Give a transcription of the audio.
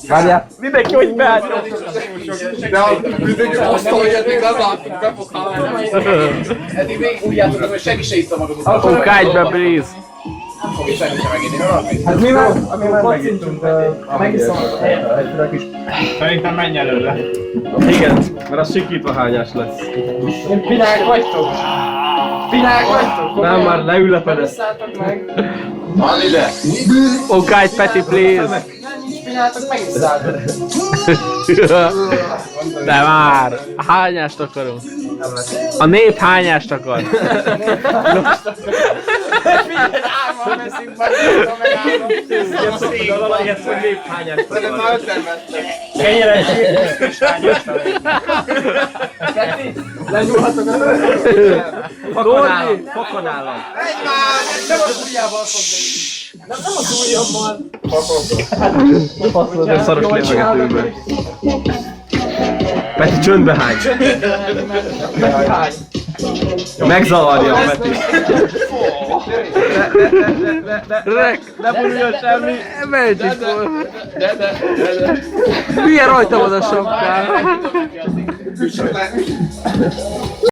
Várjál. Mindenki, hogy beálljon. De mindenki azt mondja, hogy nem láttuk, be fog halni. Eddig végig úgy játszottam, hogy senki se iszta magamat. Ó, kájt be, please. Nem fogja senki sem meginni. Hát mi már megintünk, megiszom egy kis... Szerintem menj előre. Igen, mert az sikítva hányás lesz. Virág vagytok? Virág vagytok? Nem, már leülepedett. Szálltak meg. Van ide! Ó, kájt, Peti, please. Nem, nincs pinátok, meg is szálltak. De már! Hányást akarunk? A nép hányást akar? Figyelj, árval veszünk magunk, meg árval. Ilyet, hogy nép hányást De már öten vettek. Ennyire és hányast Peti, lenyúlhatok a Fakon állam. Egy már! Nem az ujjával fog be. Nem az ujjammal. De szaros lépegetőből. Peti, csöndbe hány. Hány. Megzavarja a Peti. Ne boruljon semmi. Menj is volna. Milyen rajta van a sapkán? Üssök le!